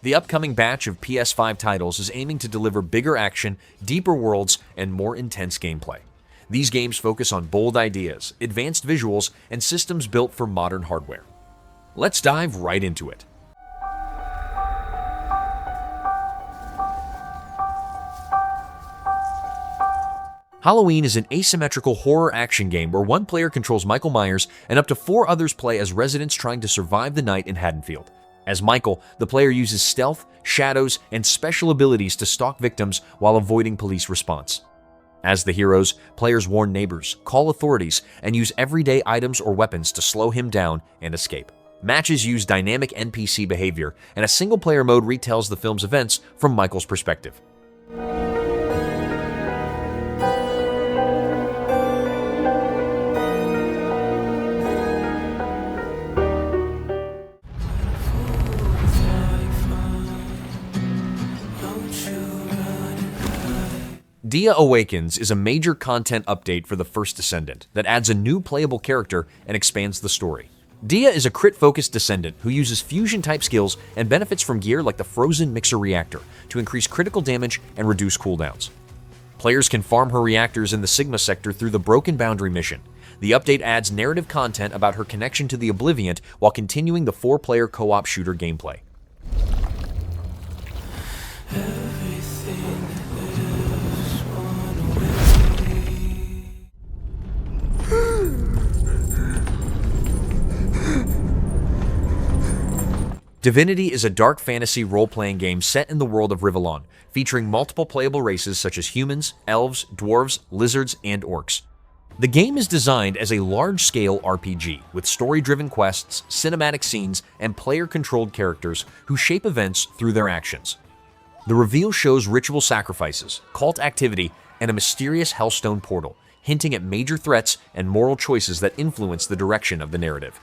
The upcoming batch of PS5 titles is aiming to deliver bigger action, deeper worlds, and more intense gameplay. These games focus on bold ideas, advanced visuals, and systems built for modern hardware. Let's dive right into it. Halloween is an asymmetrical horror action game where one player controls Michael Myers and up to 4 others play as residents trying to survive the night in Haddonfield. As Michael, the player uses stealth, shadows, and special abilities to stalk victims while avoiding police response. As the heroes, players warn neighbors, call authorities, and use everyday items or weapons to slow him down and escape. Matches use dynamic NPC behavior, and a single-player mode retells the film's events from Michael's perspective. Awakens is a major content update for the first Descendant that adds a new playable character and expands the story. Dia is a crit-focused Descendant who uses fusion-type skills and benefits from gear like the Frozen Mixer Reactor to increase critical damage and reduce cooldowns. Players can farm her reactors in the Sigma sector through the Broken Boundary mission. The update adds narrative content about her connection to the Oblivion while continuing the 4-player co-op shooter gameplay. Divinity is a dark fantasy role-playing game set in the world of Rivellon, featuring multiple playable races such as humans, elves, dwarves, lizards, and orcs. The game is designed as a large-scale RPG, with story-driven quests, cinematic scenes, and player-controlled characters who shape events through their actions. The reveal shows ritual sacrifices, cult activity, and a mysterious Hellstone portal, hinting at major threats and moral choices that influence the direction of the narrative.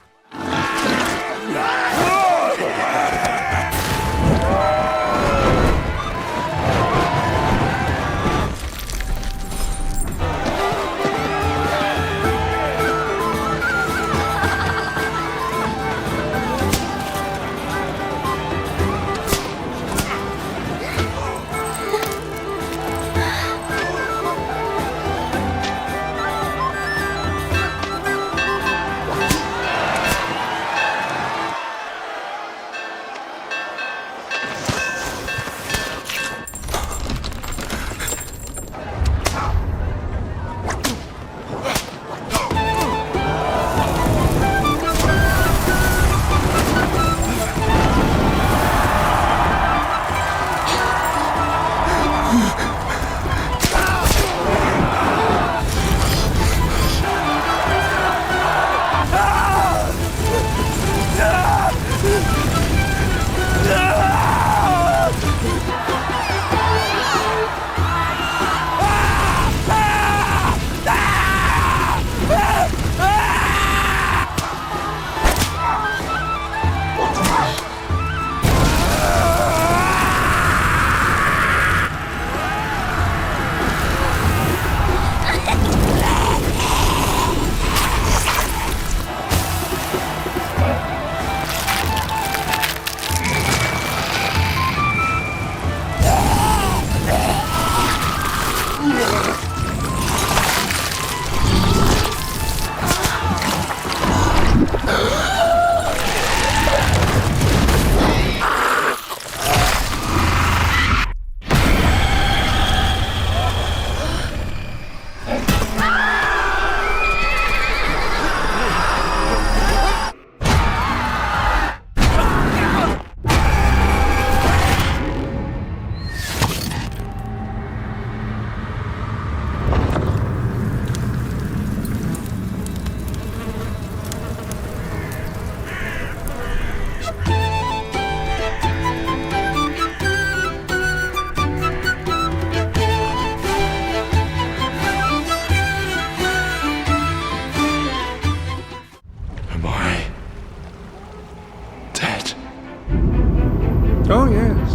Oh, yes.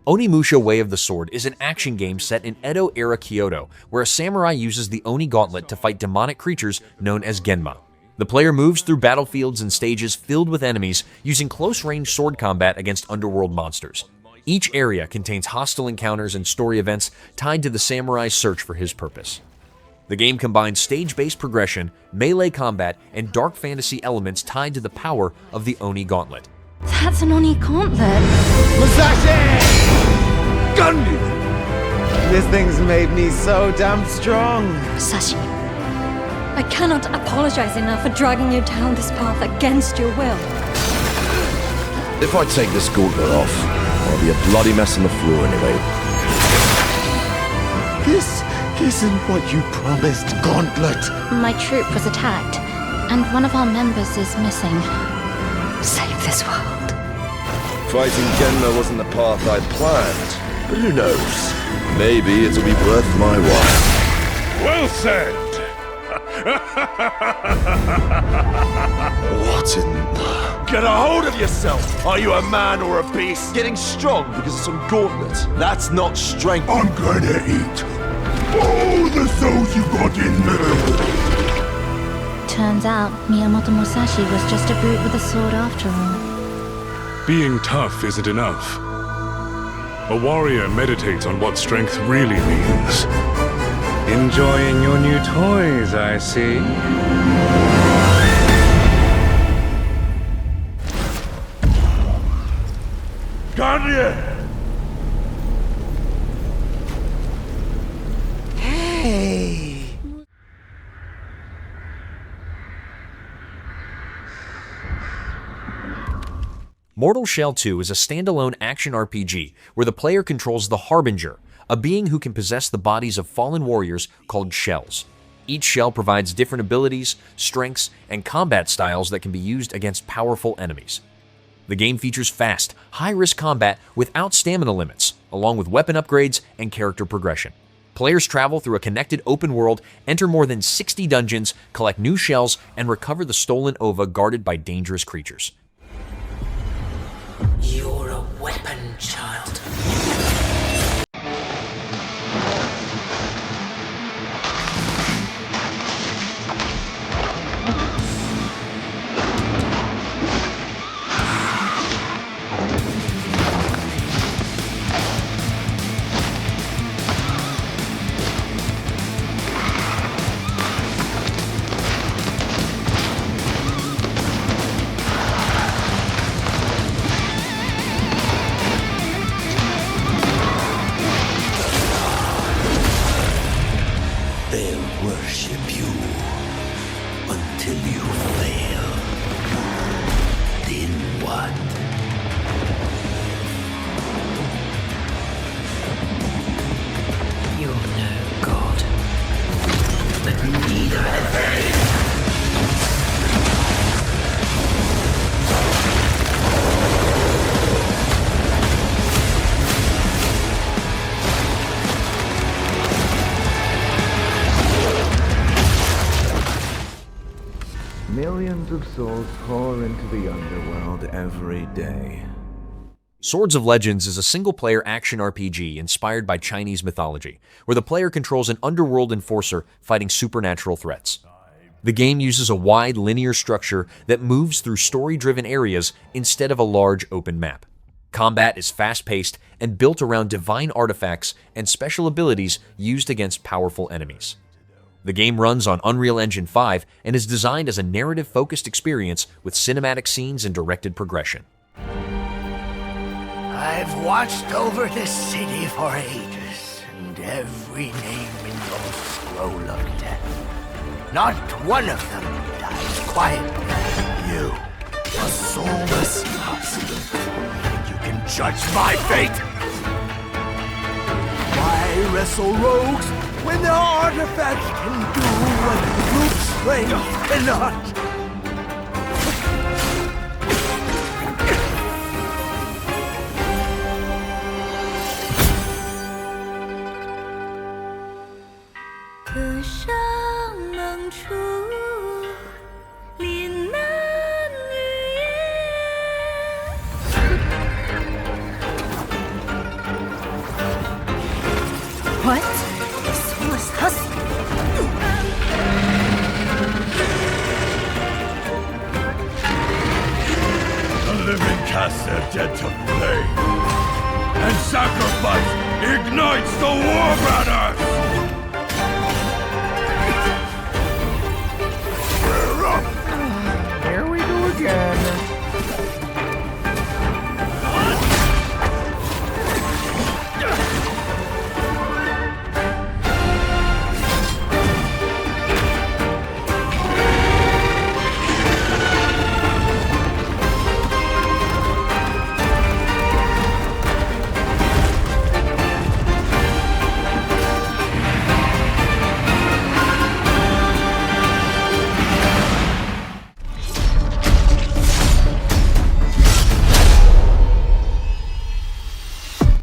Onimusha Way of the Sword is an action game set in Edo-era Kyoto, where a samurai uses the Oni Gauntlet to fight demonic creatures known as Genma. The player moves through battlefields and stages filled with enemies using close-range sword combat against underworld monsters. Each area contains hostile encounters and story events tied to the samurai's search for his purpose. The game combines stage-based progression, melee combat, and dark fantasy elements tied to the power of the Oni Gauntlet. That's an Oni Gauntlet. Musashi! Gundy! This thing's made me so damn strong. Musashi, I cannot apologize enough for dragging you down this path against your will. If I take this gauntlet off, I'll be a bloody mess on the floor anyway. This isn't what you promised, Gauntlet. My troop was attacked, and one of our members is missing. Save this world. Fighting Genma wasn't the path I'd planned, but who knows? Maybe it'll be worth my while. Well said! What in the... Get a hold of yourself! Are you a man or a beast? Getting strong because of some gauntlet. That's not strength. I'm gonna eat all the souls you got in there! Turns out, Miyamoto Musashi was just a brute with a sword after all. Being tough isn't enough. A warrior meditates on what strength really means. Enjoying your new toys, I see. Guardian! Hey! Mortal Shell 2 is a standalone action RPG where the player controls the Harbinger, a being who can possess the bodies of fallen warriors called shells. Each shell provides different abilities, strengths, and combat styles that can be used against powerful enemies. The game features fast, high-risk combat without stamina limits, along with weapon upgrades and character progression. Players travel through a connected open world, enter more than 60 dungeons, collect new shells, and recover the stolen ova guarded by dangerous creatures. You're a weapon, child. They'll worship you until you fail. Then what? You're no god, but neither are they. Millions of souls pour into the underworld every day. Swords of Legends is a single-player action RPG inspired by Chinese mythology, where the player controls an underworld enforcer fighting supernatural threats. The game uses a wide linear structure that moves through story-driven areas instead of a large open map. Combat is fast-paced and built around divine artifacts and special abilities used against powerful enemies. The game runs on Unreal Engine 5 and is designed as a narrative-focused experience with cinematic scenes and directed progression. I've watched over this city for ages, and every name in your scroll of death. Not one of them dies quietly. You, a soulless husk. You can judge my fate. Why wrestle rogues when their artifacts can do what brute strength cannot? What? Soulless husk? their dead to flame, and sacrifice ignites the war banners! Here we go again.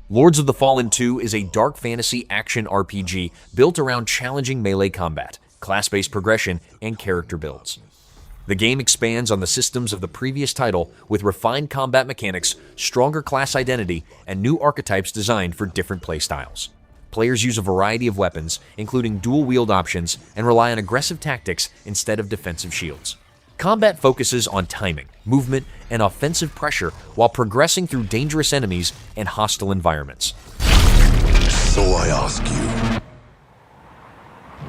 Lords of the Fallen 2 is a dark fantasy action RPG built around challenging melee combat, class-based progression, and character builds. The game expands on the systems of the previous title with refined combat mechanics, stronger class identity, and new archetypes designed for different playstyles. Players use a variety of weapons, including dual-wield options, and rely on aggressive tactics instead of defensive shields. Combat focuses on timing, movement, and offensive pressure while progressing through dangerous enemies and hostile environments. So I ask you,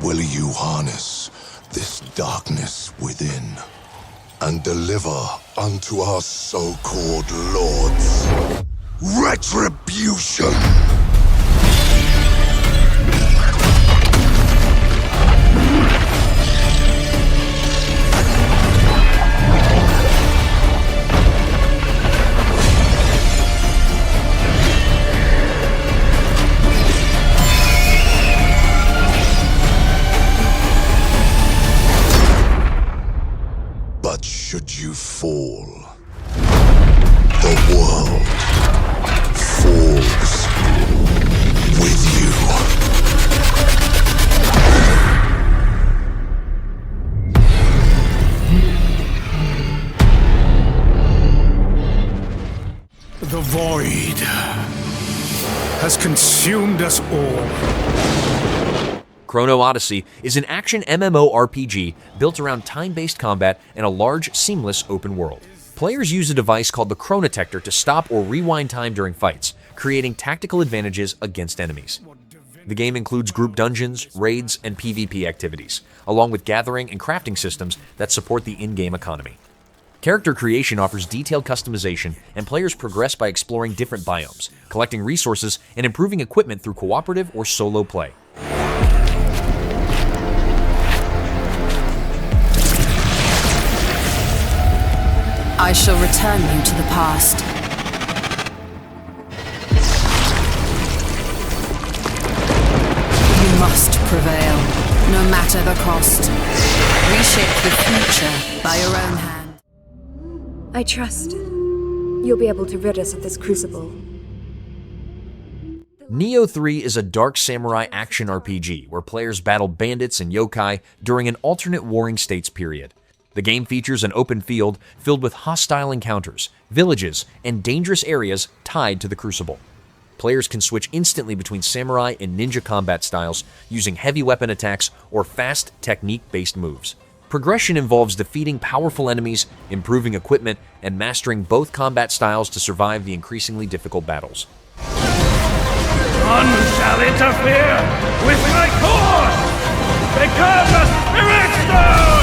will you harness this darkness within and deliver unto our so-called lords retribution? But should you fall, the world falls with you. The void has consumed us all. Chrono Odyssey is an action MMORPG built around time-based combat and a large, seamless open world. Players use a device called the Chronotector to stop or rewind time during fights, creating tactical advantages against enemies. The game includes group dungeons, raids, and PvP activities, along with gathering and crafting systems that support the in-game economy. Character creation offers detailed customization, and players progress by exploring different biomes, collecting resources, and improving equipment through cooperative or solo play. I shall return you to the past. You must prevail, no matter the cost. Reshape the future by your own hand. I trust you'll be able to rid us of this crucible. Nioh 3 is a dark samurai action RPG where players battle bandits and yokai during an alternate warring states period. The game features an open field filled with hostile encounters, villages, and dangerous areas tied to the crucible. Players can switch instantly between samurai and ninja combat styles using heavy weapon attacks or fast technique-based moves. Progression involves defeating powerful enemies, improving equipment, and mastering both combat styles to survive the increasingly difficult battles. None shall interfere with my course! Become a spirit stone!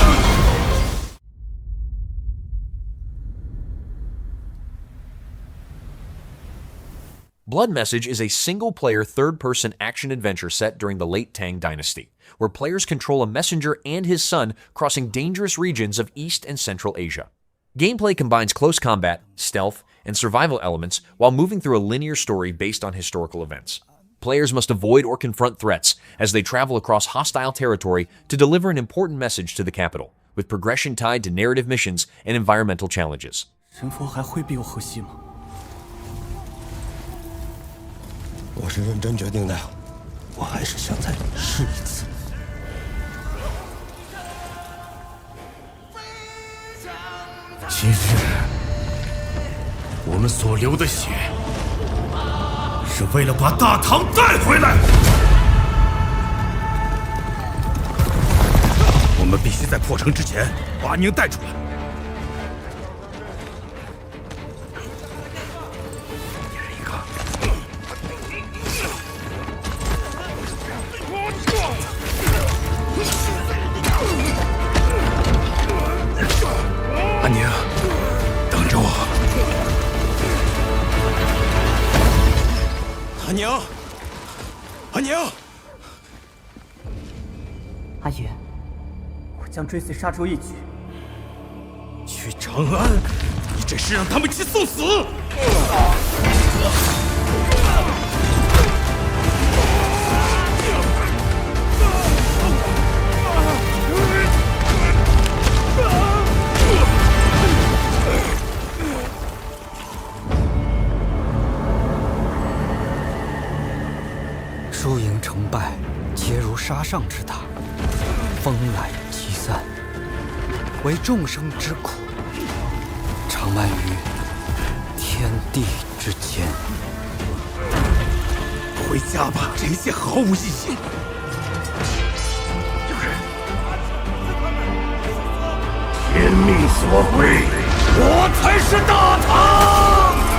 Blood Message is a single-player third-person action-adventure set during the late Tang Dynasty, where players control a messenger and his son crossing dangerous regions of East and Central Asia. Gameplay combines close combat, stealth, and survival elements while moving through a linear story based on historical events. Players must avoid or confront threats as they travel across hostile territory to deliver an important message to the capital, with progression tied to narrative missions and environmental challenges. 神佛还会比我和稀吗？我是认真决定的，我还是想再试一次。今日我们所流的血，是为了把大唐带回来。我们必须在破城之前把宁带出来。阿娘，阿娘！阿爷，我将追随杀出一举。去长安，你这是让他们去送死！输赢成败，皆如沙上之塔，风来即散，为众生之苦，长漫于天地之间。回家吧，这一切毫无意义。天命所归，我才是大唐！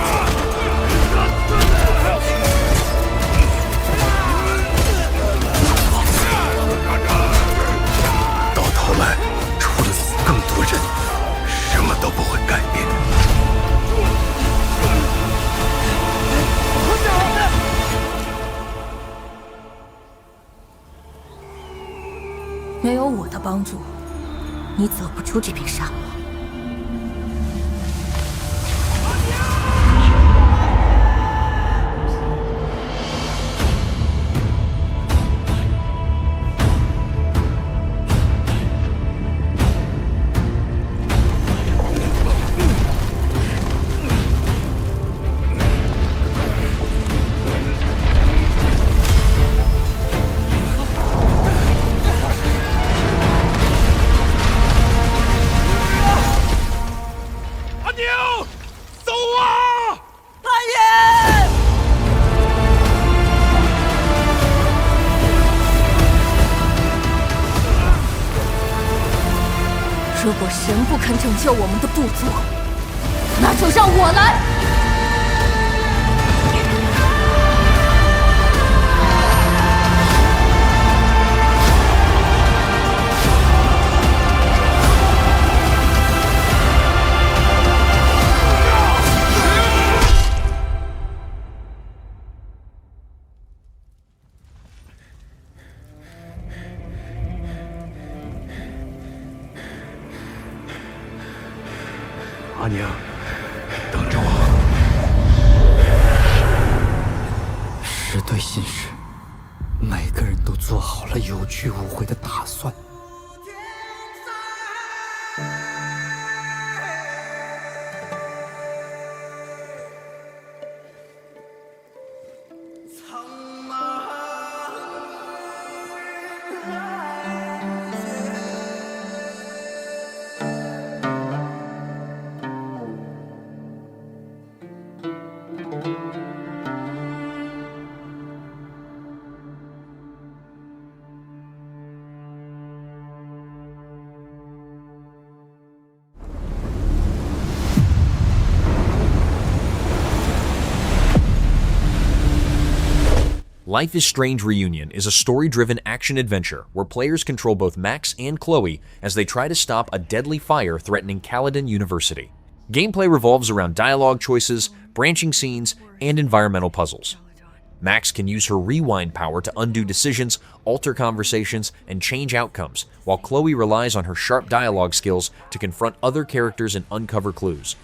到头来，除了死更多人，什么都不会改变。没有我的帮助，你走不出这片沙漠。如果神不肯拯救我们的部族，那就让我来。阿娘，等着我。是对信使，每个人都做好了有去无回的打算。Life is Strange Reunion is a story-driven action-adventure where players control both Max and Chloe as they try to stop a deadly fire threatening Caledon University. Gameplay revolves around dialogue choices, branching scenes, and environmental puzzles. Max can use her rewind power to undo decisions, alter conversations, and change outcomes, while Chloe relies on her sharp dialogue skills to confront other characters and uncover clues.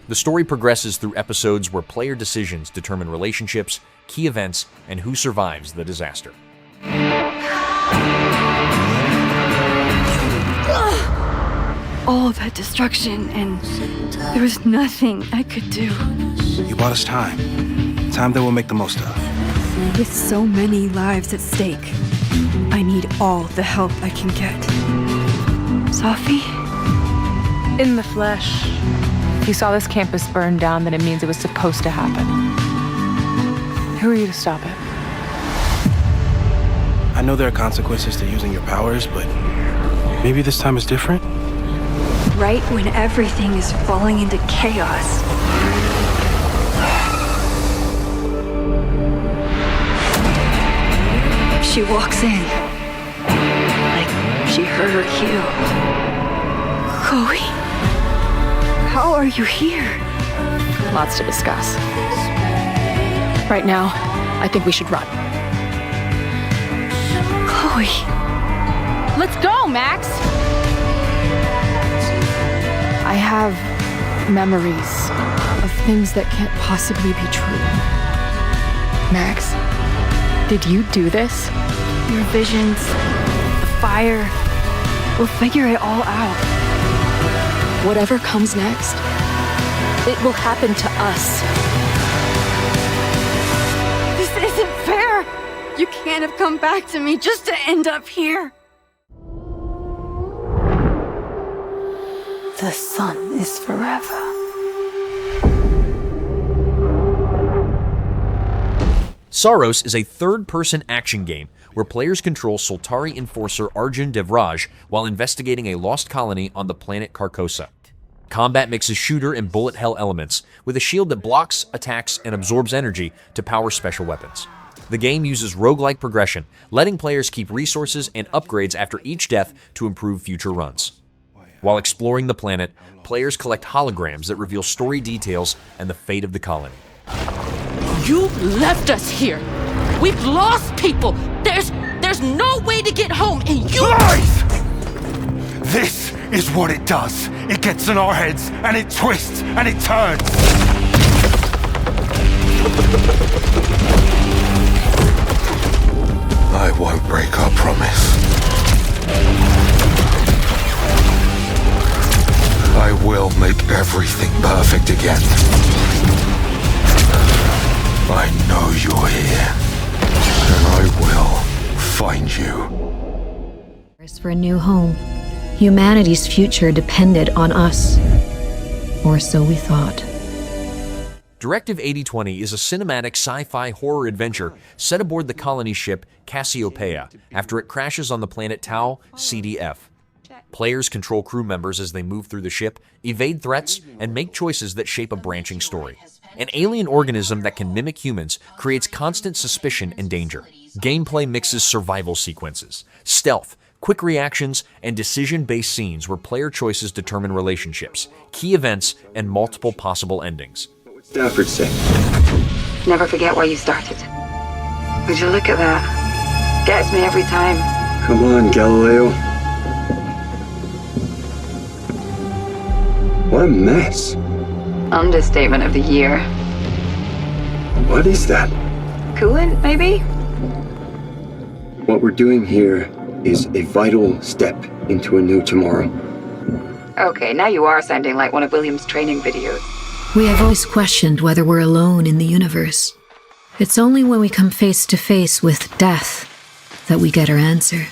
The story progresses through episodes where player decisions determine relationships, key events, and who survives the disaster. All that destruction, and there was nothing I could do. You bought us time. Time that we'll make the most of. With so many lives at stake, I need all the help I can get. Sophie? In the flesh. If you saw this campus burn down, then it means it was supposed to happen. Who are you to stop it? I know there are consequences to using your powers, but maybe this time is different? Right when everything is falling into chaos. She walks in, like she heard her cue. Chloe? How are you here? Lots to discuss. Right now, I think we should run. Chloe. Let's go, Max! I have memories of things that can't possibly be true. Max, did you do this? Your visions, the fire. We'll figure it all out. Whatever comes next, it will happen to us. This isn't fair! You can't have come back to me just to end up here. The sun is forever. Saros is a third-person action game where players control Soltari enforcer Arjun Devraj while investigating a lost colony on the planet Carcosa. Combat mixes shooter and bullet hell elements, with a shield that blocks, attacks, and absorbs energy to power special weapons. The game uses roguelike progression, letting players keep resources and upgrades after each death to improve future runs. While exploring the planet, players collect holograms that reveal story details and the fate of the colony. You left us here. We've lost people. There's no way to get home, and you— Clive! This is what it does. It gets in our heads, and it twists, and it turns. I won't break our promise. I will make everything perfect again. I know you're here, and I will find you. For a new home, humanity's future depended on us. Or so we thought. Directive 8020 is a cinematic sci-fi horror adventure set aboard the colony ship Cassiopeia after it crashes on the planet Tau CDF. Players control crew members as they move through the ship, evade threats, and make choices that shape a branching story. An alien organism that can mimic humans creates constant suspicion and danger. Gameplay mixes survival sequences, stealth, quick reactions, and decision-based scenes where player choices determine relationships, key events, and multiple possible endings. Stafford say? Never forget why you started. Would you look at that? Gets me every time. Come on, Galileo. What a mess. Understatement of the year. What is that? Coolant, maybe? What we're doing here is a vital step into a new tomorrow. Okay, now you are sounding like one of William's training videos. We have always questioned whether we're alone in the universe. It's only when we come face to face with death that we get our answer.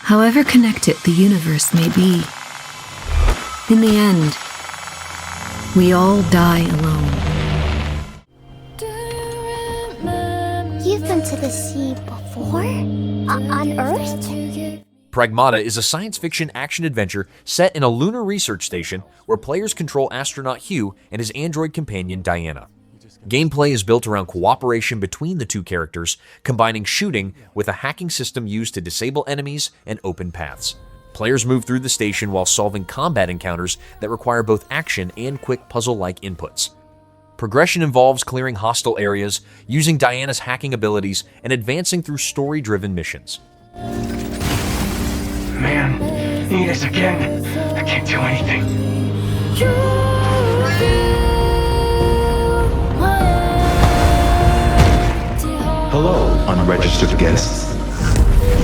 However connected the universe may be, in the end, we all die alone. You've been to the sea before? On Earth? Pragmata is a science fiction action-adventure set in a lunar research station where players control astronaut Hugh and his android companion Diana. Gameplay is built around cooperation between the two characters, combining shooting with a hacking system used to disable enemies and open paths. Players move through the station while solving combat encounters that require both action and quick puzzle-like inputs. Progression involves clearing hostile areas, using Diana's hacking abilities, and advancing through story-driven missions. Man, need us again. I can't do anything. Hello, unregistered guests.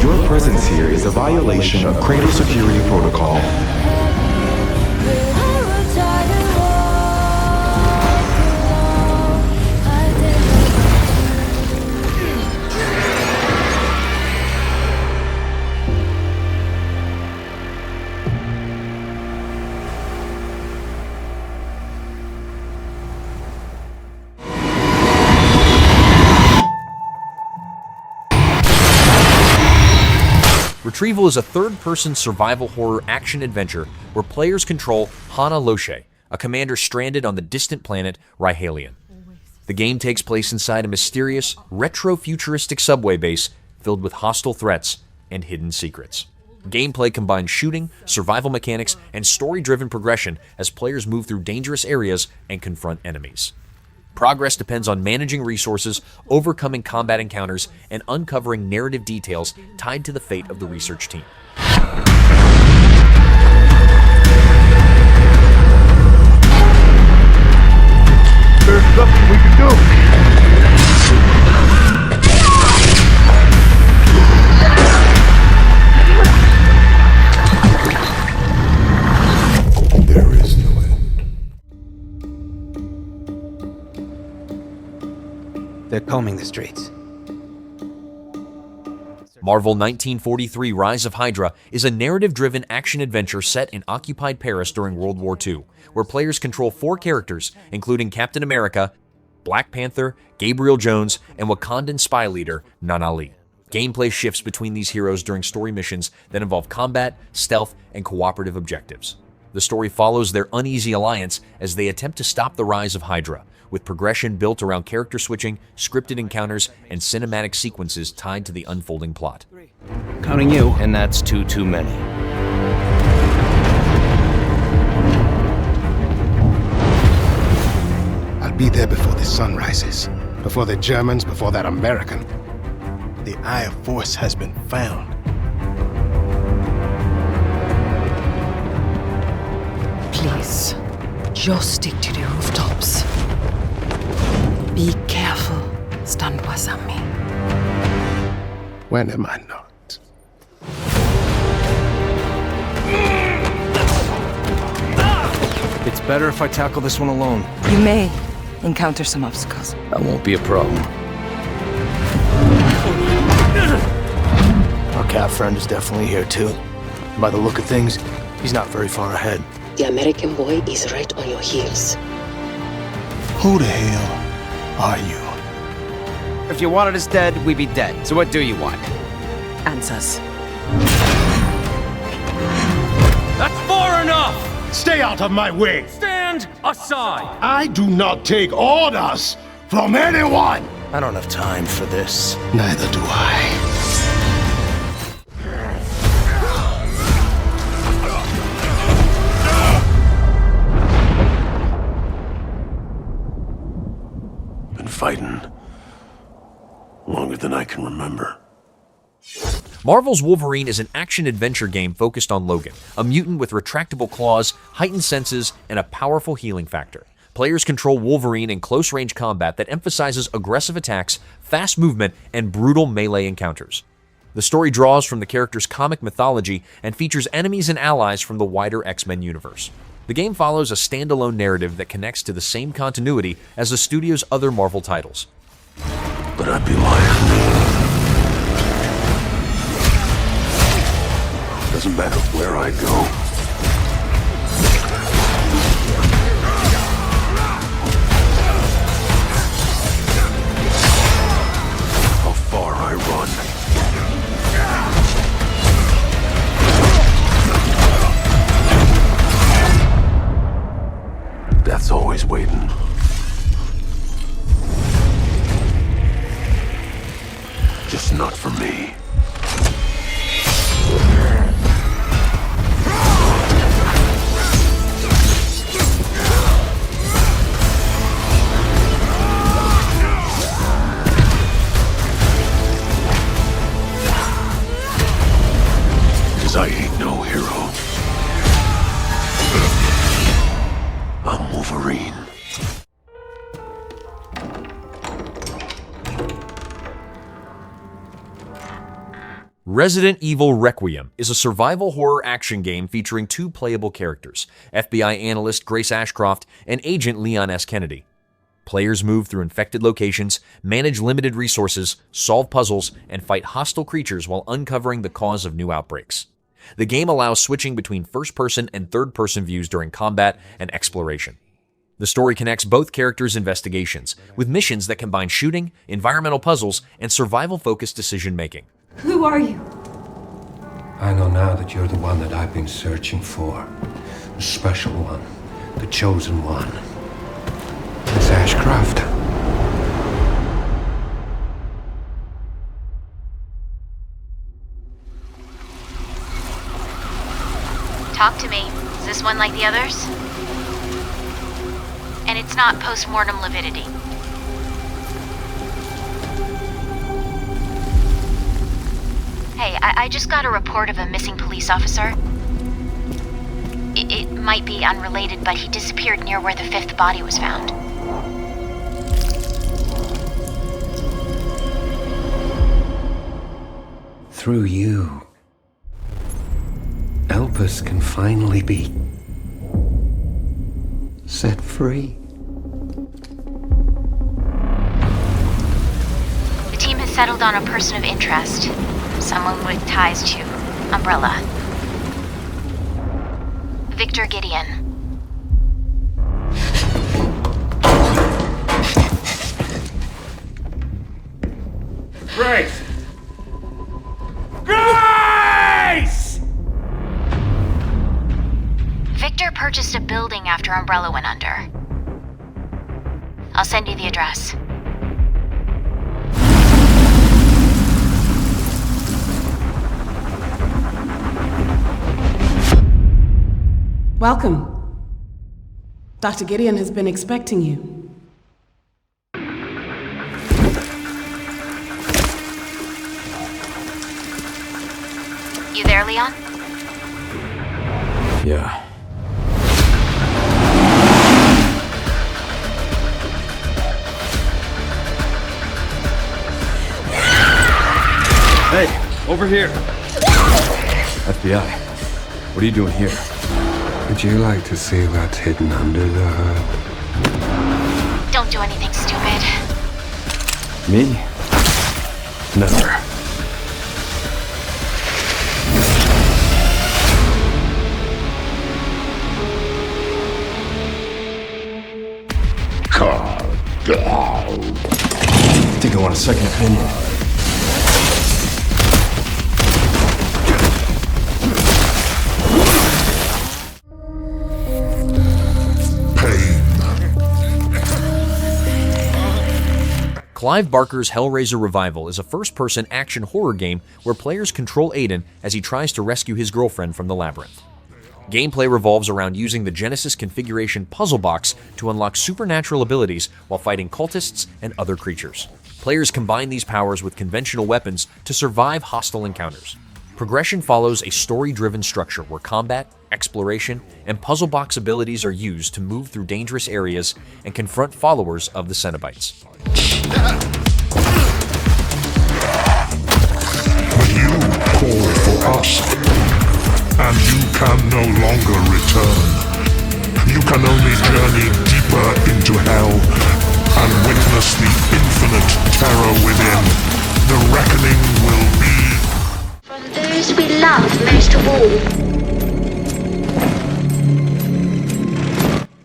Your presence here is a violation of cradle security protocol. Retrieval is a third-person survival horror action-adventure where players control Hana Loche, a commander stranded on the distant planet Ryhalion. The game takes place inside a mysterious, retro-futuristic subway base filled with hostile threats and hidden secrets. Gameplay combines shooting, survival mechanics, and story-driven progression as players move through dangerous areas and confront enemies. Progress depends on managing resources, overcoming combat encounters, and uncovering narrative details tied to the fate of the research team. There's nothing we can do. There is no end. They're combing the streets. Marvel 1943 Rise of Hydra is a narrative-driven action-adventure set in occupied Paris during World War II, where players control 4 characters, including Captain America, Black Panther, Gabriel Jones, and Wakandan spy leader Nan Ali. Gameplay shifts between these heroes during story missions that involve combat, stealth, and cooperative objectives. The story follows their uneasy alliance as they attempt to stop the rise of Hydra, with progression built around character switching, scripted encounters, and cinematic sequences tied to the unfolding plot. Counting you, and that's too many. I'll be there before the sun rises. Before the Germans, before that American. The Eye of Force has been found. Please, just stick to the rooftops. Be careful, stand beside me. When am I not? It's better if I tackle this one alone. You may encounter some obstacles. That won't be a problem. Our cat friend is definitely here too. By the look of things, he's not very far ahead. The American boy is right on your heels. Who the hell are you? If you wanted us dead, we'd be dead. So what do you want? Answers. That's far enough! Stay out of my way! Stand aside! I do not take orders from anyone! I don't have time for this. Neither do I. Been fighting longer than I can remember. Marvel's Wolverine is an action-adventure game focused on Logan, a mutant with retractable claws, heightened senses, and a powerful healing factor. Players control Wolverine in close-range combat that emphasizes aggressive attacks, fast movement, and brutal melee encounters. The story draws from the character's comic mythology and features enemies and allies from the wider X-Men universe. The game follows a standalone narrative that connects to the same continuity as the studio's other Marvel titles. But I'd be lying. Doesn't matter where I go. How far I run. Death's always waiting. Just not for me. I ain't no hero. I'm Wolverine. Resident Evil Requiem is a survival horror action game featuring 2 playable characters, FBI analyst Grace Ashcroft and Agent Leon S. Kennedy. Players move through infected locations, manage limited resources, solve puzzles, and fight hostile creatures while uncovering the cause of new outbreaks. The game allows switching between first-person and third-person views during combat and exploration. The story connects both characters' investigations, with missions that combine shooting, environmental puzzles, and survival-focused decision-making. Who are you? I know now that you're the one that I've been searching for. The special one. The chosen one. It's Ashcroft. Talk to me. Is this one like the others? And it's not post-mortem lividity. I just got a report of a missing police officer. It might be unrelated, but he disappeared near where the 5th body was found. Through you, Elpis can finally be set free. The team has settled on a person of interest. Someone with ties to Umbrella. Victor Gideon. Grace! Grace! Victor purchased a building after Umbrella went under. I'll send you the address. Welcome. Dr. Gideon has been expecting you. You there, Leon? Yeah. Hey, over here. FBI. What are you doing here? Would you like to see what's hidden under the hood? Don't do anything stupid. Me? Never. I think I want a second opinion. Clive Barker's Hellraiser Revival is a first-person action horror game where players control Aiden as he tries to rescue his girlfriend from the labyrinth. Gameplay revolves around using the Genesis configuration puzzle box to unlock supernatural abilities while fighting cultists and other creatures. Players combine these powers with conventional weapons to survive hostile encounters. Progression follows a story-driven structure where combat, exploration, and puzzle box abilities are used to move through dangerous areas and confront followers of the Cenobites. You call for us, and you can no longer return. You can only journey deeper into hell and witness the infinite terror within. The reckoning will be from those we love most of all.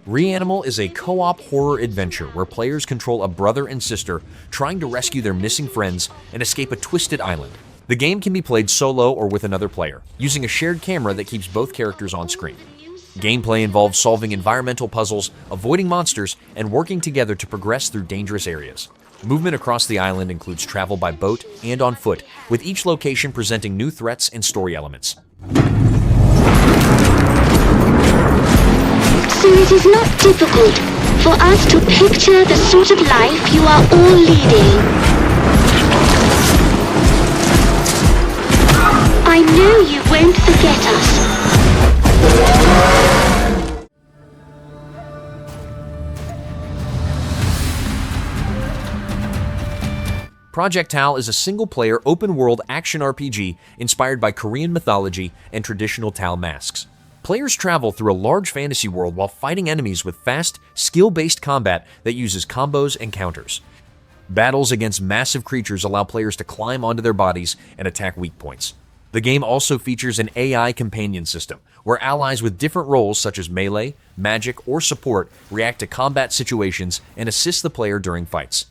Reanimal is a co-op horror adventure where players control a brother and sister trying to rescue their missing friends and escape a twisted island. The game can be played solo or with another player, using a shared camera that keeps both characters on screen. Gameplay involves solving environmental puzzles, avoiding monsters, and working together to progress through dangerous areas. Movement across the island includes travel by boat and on foot, with each location presenting new threats and story elements. So it is not difficult for us to picture the sort of life you are all leading. I know you won't forget us. Projectile is a single-player, open-world action RPG inspired by Korean mythology and traditional Tao masks. Players travel through a large fantasy world while fighting enemies with fast, skill-based combat that uses combos and counters. Battles against massive creatures allow players to climb onto their bodies and attack weak points. The game also features an AI companion system, where allies with different roles such as melee, magic, or support react to combat situations and assist the player during fights.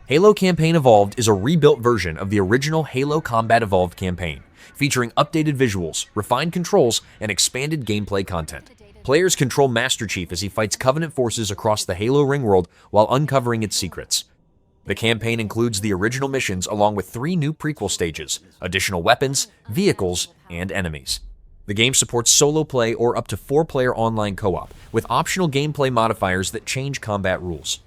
Halo Campaign Evolved is a rebuilt version of the original Halo Combat Evolved campaign, featuring updated visuals, refined controls, and expanded gameplay content. Players control Master Chief as he fights Covenant forces across the Halo ring world while uncovering its secrets. The campaign includes the original missions along with 3 new prequel stages, additional weapons, vehicles, and enemies. The game supports solo play or up to 4-player online co-op, with optional gameplay modifiers that change combat rules.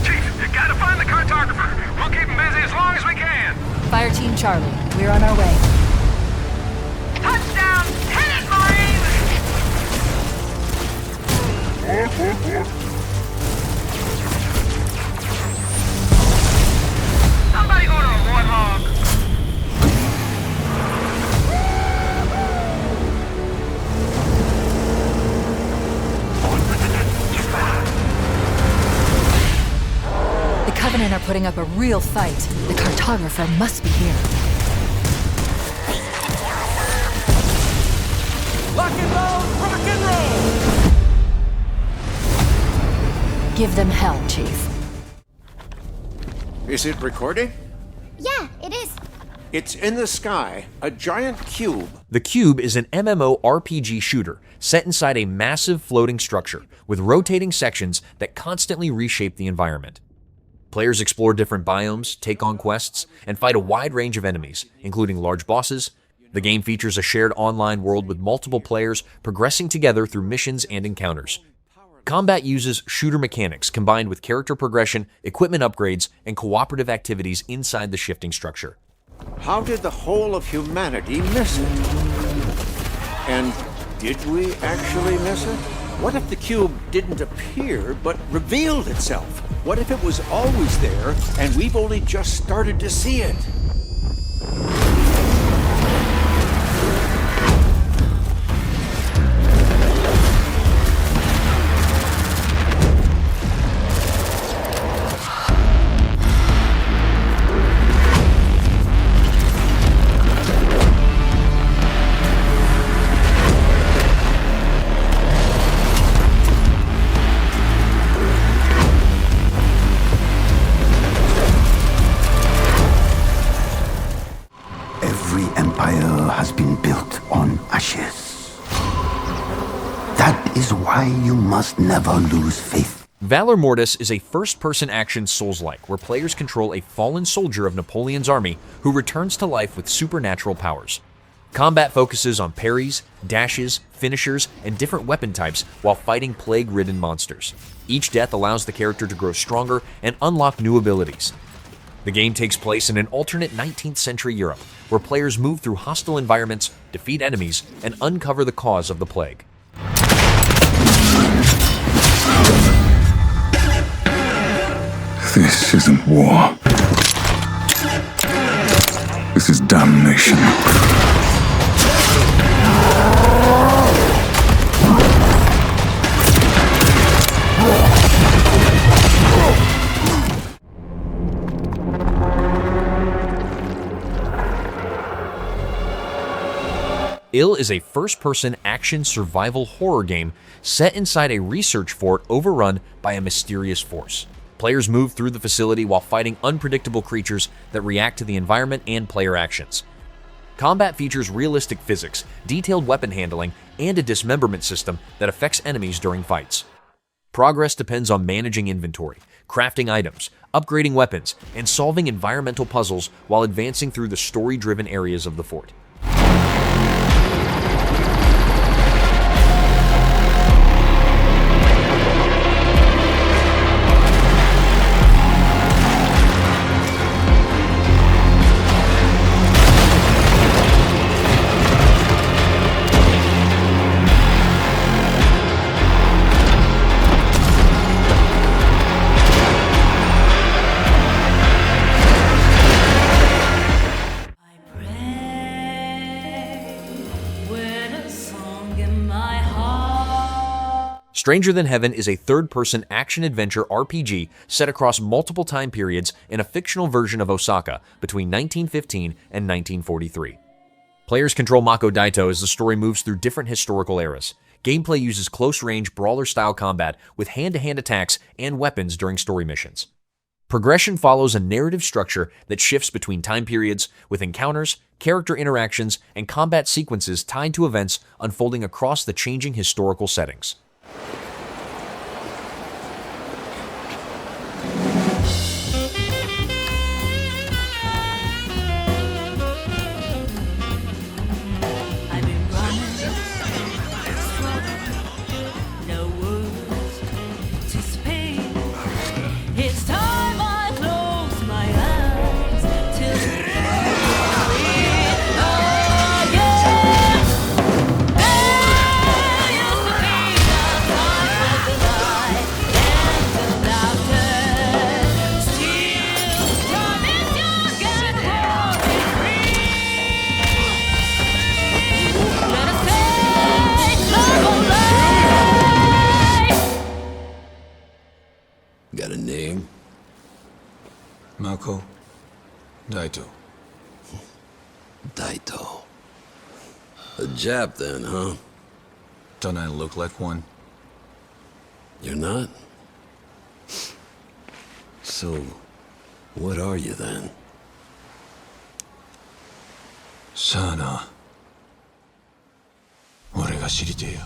Chief, you gotta find the cartographer. We'll keep him busy as long as we can. Fire Team Charlie, we're on our way. Touchdown! Hit it, Marines! Somebody order a warthog! The Covenant are putting up a real fight. The cartographer must be here. Lock and load, rock and roll! Give them hell, Chief. Is it recording? Yeah, it is. It's in the sky, a giant cube. The Cube is an MMORPG shooter set inside a massive floating structure with rotating sections that constantly reshape the environment. Players explore different biomes, take on quests, and fight a wide range of enemies, including large bosses. The game features a shared online world with multiple players progressing together through missions and encounters. Combat uses shooter mechanics combined with character progression, equipment upgrades, and cooperative activities inside the shifting structure. How did the whole of humanity miss it? And did we actually miss it? What if the cube didn't appear but revealed itself? What if it was always there and we've only just started to see it? You must never lose faith. Valor Mortis is a first-person action Souls-like where players control a fallen soldier of Napoleon's army who returns to life with supernatural powers. Combat focuses on parries, dashes, finishers, and different weapon types while fighting plague-ridden monsters. Each death allows the character to grow stronger and unlock new abilities. The game takes place in an alternate 19th century Europe where players move through hostile environments, defeat enemies, and uncover the cause of the plague. This isn't war. This is damnation. Ill is a first-person action survival horror game set inside a research fort overrun by a mysterious force. Players move through the facility while fighting unpredictable creatures that react to the environment and player actions. Combat features realistic physics, detailed weapon handling, and a dismemberment system that affects enemies during fights. Progress depends on managing inventory, crafting items, upgrading weapons, and solving environmental puzzles while advancing through the story-driven areas of the fort. Stranger Than Heaven is a third-person action-adventure RPG set across multiple time periods in a fictional version of Osaka between 1915 and 1943. Players control Mako Daito as the story moves through different historical eras. Gameplay uses close-range, brawler-style combat with hand-to-hand attacks and weapons during story missions. Progression follows a narrative structure that shifts between time periods, with encounters, character interactions, and combat sequences tied to events unfolding across the changing historical settings. Got a name? Mako. Daito. Daito. A Jap then, huh? Don't I look like one? You're not? So, what are you then? さあな。俺が知りてえよ。